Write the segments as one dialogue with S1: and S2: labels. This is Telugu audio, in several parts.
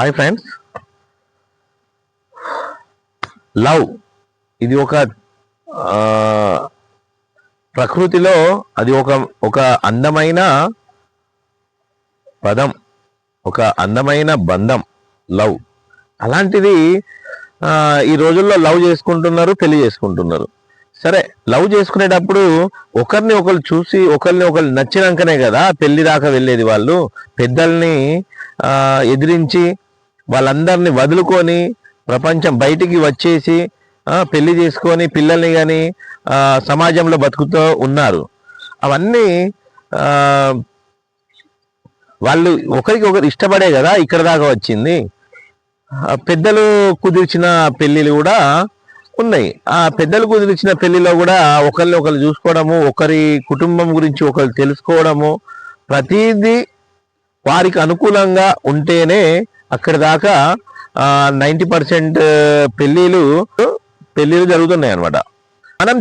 S1: హాయ్ ఫ్రెండ్స్, లవ్ ఇది ఒక ప్రకృతిలో అది ఒక అందమైన పదం, ఒక అందమైన బంధం లవ్. అలాంటిది ఈ రోజుల్లో లవ్ చేసుకుంటున్నారు, పెళ్లి చేసుకుంటున్నారు. సరే, లవ్ చేసుకునేటప్పుడు ఒకరిని ఒకరు చూసి ఒకరిని ఒకరు నచ్చినాకనే కదా పెళ్లి దాకా వెళ్ళేది. వాళ్ళు పెద్దల్ని ఎదిరించి వాళ్ళందరినీ వదులుకొని ప్రపంచం బయటికి వచ్చేసి పెళ్లి చేసుకొని పిల్లల్ని కానీ సమాజంలో బతుకుతూ ఉన్నారు. అవన్నీ వాళ్ళు ఒకరికి ఒకరు ఇష్టపడే కదా ఇక్కడ దాకా వచ్చింది. పెద్దలు కుదిర్చిన పెళ్ళిళ్ళు కూడా ఉన్నాయి. ఆ పెద్దలు కుదిర్చిన పెళ్లిలో కూడా ఒకరిని ఒకరు చూసుకోవడము, ఒకరి కుటుంబం గురించి ఒకరు తెలుసుకోవడము, ప్రతిదీ వారికి అనుకూలంగా ఉంటేనే అక్కడి దాకా 90% పెళ్ళిళ్ళు జరుగుతున్నాయి అన్నమాట. మనం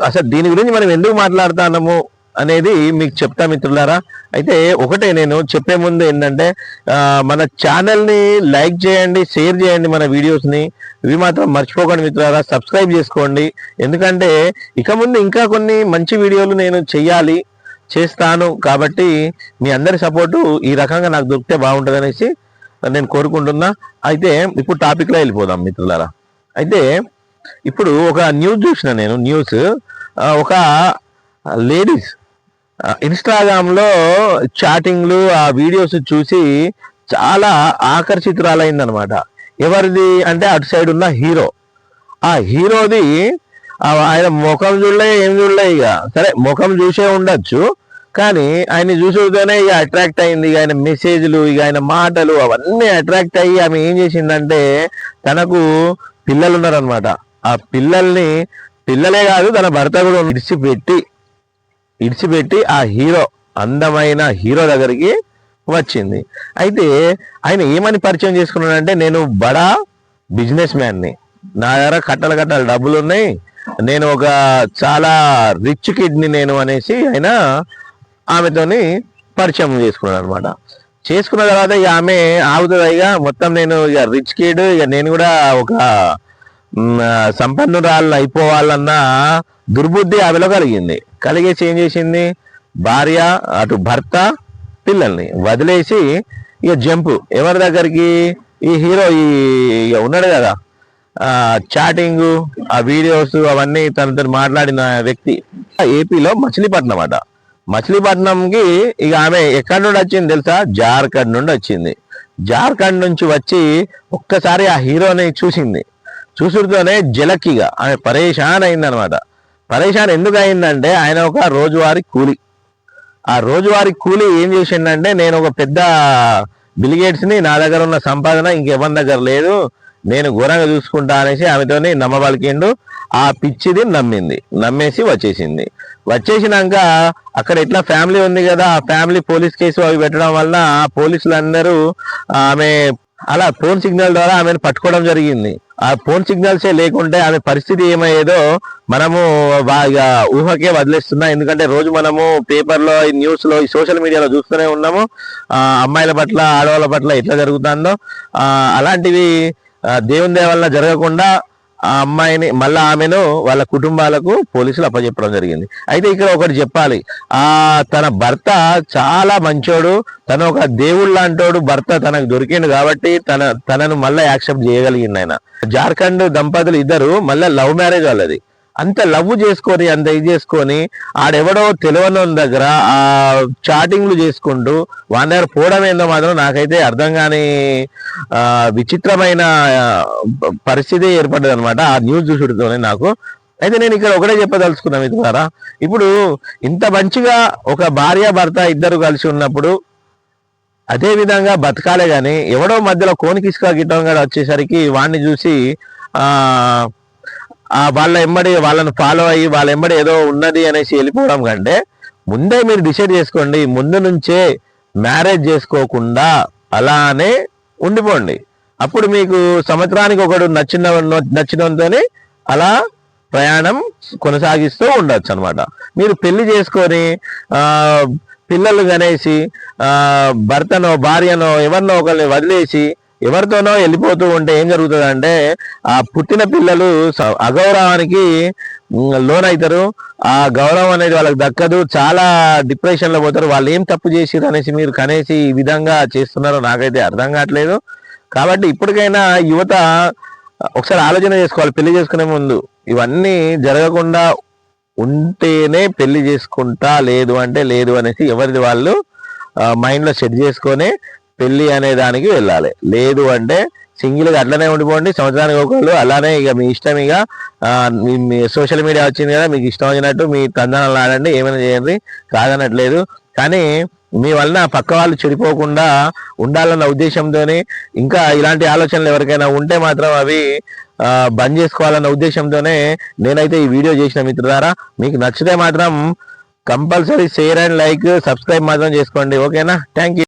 S1: అసలు దీని గురించి మనం ఎందుకు మాట్లాడుతున్నాము అనేది మీకు చెప్తా మిత్రులారా. అయితే ఒకటే నేను చెప్పే ముందు ఏంటంటే, మన ఛానల్ని లైక్ చేయండి, షేర్ చేయండి, మన వీడియోస్ని ఇవి మాత్రం మర్చిపోకండి మిత్రులారా. సబ్స్క్రైబ్ చేసుకోండి, ఎందుకంటే ఇక ముందు ఇంకా కొన్ని మంచి వీడియోలు నేను చేస్తాను. కాబట్టి మీ అందరి సపోర్టు ఈ రకంగా నాకు దొరికితే బాగుంటుంది అనేసి నేను కోరుకుంటున్నా. అయితే ఇప్పుడు టాపిక్లో వెళ్ళిపోదాం మిత్రులారా. అయితే ఇప్పుడు ఒక న్యూస్ చూసిన నేను. ఒక లేడీస్ ఇన్స్టాగ్రామ్లో చాటింగ్లు ఆ వీడియోస్ చూసి చాలా ఆకర్షితురాలైందనమాట. ఎవరిది అంటే అటు సైడ్ ఉన్న హీరో. ఆ హీరోది ఆయన ముఖం చూడలే, ఏం చూడలే. ఇక సరే ముఖం చూసే ఉండొచ్చు, కానీ ఆయన చూసేతోనే ఇక అట్రాక్ట్ అయింది. ఇక ఆయన మెసేజ్లు, ఇక ఆయన మాటలు అవన్నీ అట్రాక్ట్ అయ్యి ఆమె ఏం చేసిందంటే, తనకు పిల్లలు ఉన్నారనమాట. ఆ పిల్లలే కాదు, తన భర్త కూడా ఇడిచిపెట్టి ఆ అందమైన హీరో దగ్గరికి వచ్చింది. అయితే ఆయన ఏమని పరిచయం చేసుకున్నాడంటే, నేను బడా బిజినెస్ మ్యాన్ని, నా దగ్గర కట్టలు డబ్బులు ఉన్నాయి, నేను ఒక చాలా రిచ్ కిడ్ని నేను అనేసి ఆయన ఆమెతోని పరిచయం చేసుకున్నాడు అనమాట. చేసుకున్న తర్వాత ఇక ఆమె ఆగుతుంది. ఇక మొత్తం నేను ఇక రిచ్ కిడ్, ఇక నేను కూడా ఒక సంపన్నురాలు అయిపోవాలన్న దుర్బుద్ధి ఆమెలో కలిగేసి ఏం చేసింది, భార్య అటు భర్త పిల్లల్ని వదిలేసి ఇక జంపు ఎవరి దగ్గరికి, ఈ హీరో ఇక ఉన్నాడు కదా చాటింగ్ ఆ వీడియోస్ అవన్నీ తనతో మాట్లాడిన వ్యక్తి ఏపీలో మచిలీపట్నంకి ఇక ఆమె ఎక్కడి నుండి వచ్చింది తెలుసా? జార్ఖండ్ నుండి వచ్చింది. జార్ఖండ్ నుంచి వచ్చి ఒక్కసారి ఆ హీరోని చూసుడుతోనే జలక్కిగా ఆమె పరేషాన్ అయిందనమాట. పరేషాన్ ఎందుకు అయిందంటే, ఆయన ఒక రోజువారీ కూలి. ఆ రోజువారీ కూలి ఏం చేసిండంటే, నేను ఒక పెద్ద బిల్గేట్స్ని, నా దగ్గర ఉన్న సంపాదన ఇంకెవరి దగ్గర లేదు, నేను ఘోరంగా చూసుకుంటా అనేసి ఆమెతోని నమ్మబలికిండు. ఆ పిచ్చిది నమ్మేసి వచ్చేసినాక అక్కడ ఎట్లా ఫ్యామిలీ ఉంది కదా, ఆ ఫ్యామిలీ పోలీస్ కేసు అవి పెట్టడం వల్ల పోలీసులు అందరూ ఆమె అలా ఫోన్ సిగ్నల్ ద్వారా ఆమెను పట్టుకోవడం జరిగింది. ఆ ఫోన్ సిగ్నల్సే లేకుంటే ఆమె పరిస్థితి ఏమయ్యేదో మనము బాగా ఊహకే వదిలేస్తున్నా. ఎందుకంటే రోజు మనము పేపర్లో, ఈ న్యూస్లో, ఈ సోషల్ మీడియాలో చూస్తూనే ఉన్నాము అమ్మాయిల పట్ల, ఆడవాళ్ళ పట్ల ఎట్లా జరుగుతుందో. అలాంటివి దేవుని దయ వల్ల జరగకుండా ఆ అమ్మాయిని మళ్ళీ ఆమెను వాళ్ళ కుటుంబాలకు పోలీసులు అప్పచెప్పడం జరిగింది. అయితే ఇక్కడ ఒకటి చెప్పాలి, తన భర్త చాలా మంచోడు, తను ఒక దేవుడు లాంటోడు. భర్త తనకు దొరికిండు కాబట్టి తనను మళ్ళీ యాక్సెప్ట్ చేయగలిగింది ఆయన. జార్ఖండ్ దంపతులు ఇద్దరు మళ్ళీ లవ్ మ్యారేజ్ వాళ్ళది. అంత లవ్ చేసుకొని, అంత ఇది చేసుకొని, ఆడెవడో తెలియని దగ్గర ఆ చాటింగ్లు చేసుకుంటూ వాళ్ళ దగ్గర పోవడం ఏందో మాత్రం నాకైతే అర్థం కాని విచిత్రమైన పరిస్థితి ఏర్పడ్డది అనమాట ఆ న్యూస్ చూసుడుతోనే నాకు. అయితే నేను ఇక్కడ ఒకటే చెప్పదలుచుకున్నా మిత్రులారా, ఇప్పుడు ఇంత మంచిగా ఒక భార్య భర్త ఇద్దరు కలిసి ఉన్నప్పుడు అదే విధంగా బతకాలే కానీ ఎవడో మధ్యలో కోనికిసుక గిట్టంగా వచ్చేసరికి వాడిని చూసి వాళ్ళను ఫాలో అయ్యి వాళ్ళ ఎంబడి ఏదో ఉన్నది అనేసి వెళ్ళిపోవడం కంటే, ముందే మీరు డిసైడ్ చేసుకోండి, ముందు నుంచే మ్యారేజ్ చేసుకోకుండా అలానే ఉండిపోండి. అప్పుడు మీకు సంవత్సరానికి ఒకడు నచ్చినంతోనే అలా ప్రయాణం కొనసాగిస్తూ ఉండొచ్చు అనమాట. మీరు పెళ్లి చేసుకొని పిల్లలు కనేసి భర్తనో భార్యనో ఎవరినో ఒకరిని వదిలేసి ఎవరితోనో వెళ్ళిపోతూ ఉంటే ఏం జరుగుతుంది అంటే ఆ పుట్టిన పిల్లలు అగౌరవానికి లోనవుతారు. ఆ గౌరవం అనేది వాళ్ళకి దక్కదు, చాలా డిప్రెషన్ లో పోతారు. వాళ్ళు ఏం తప్పు చేసిరు అనేసి మీరు కనేసి ఈ విధంగా చేస్తున్నారో నాకైతే అర్థం కావట్లేదు. కాబట్టి ఇప్పటికైనా యువత ఒకసారి ఆలోచన చేసుకోవాలి. పెళ్లి చేసుకునే ముందు ఇవన్నీ జరగకుండా ఉంటేనే పెళ్లి చేసుకుంటా, లేదు అంటే లేదు అనేసి ఎవరిది వాళ్ళు మైండ్ లో సెట్ చేసుకొని పెళ్లి అనే దానికి వెళ్ళాలి. లేదు అంటే సింగిల్ గా అట్లనే ఉండిపోండి, సంవత్సరానికి ఒకళ్ళు అలానే. ఇక మీ ఇష్టం, ఇక మీ సోషల్ మీడియా వచ్చింది కదా, మీకు ఇష్టం వచ్చినట్టు మీ తందనాలు ఆడండి, ఏమైనా చేయండి, కాదనట్లేదు. కానీ మీ వలన పక్క వాళ్ళు చెడిపోకుండా ఉండాలన్న ఉద్దేశంతోనే, ఇంకా ఇలాంటి ఆలోచనలు ఎవరికైనా ఉంటే మాత్రం అవి బంద్ చేసుకోవాలన్న ఉద్దేశంతోనే నేనైతే ఈ వీడియో చేసిన మిత్రులారా. మీకు నచ్చితే మాత్రం compulsory share and like, subscribe మాత్రం చేసుకోండి. ఓకేనా? Thank you.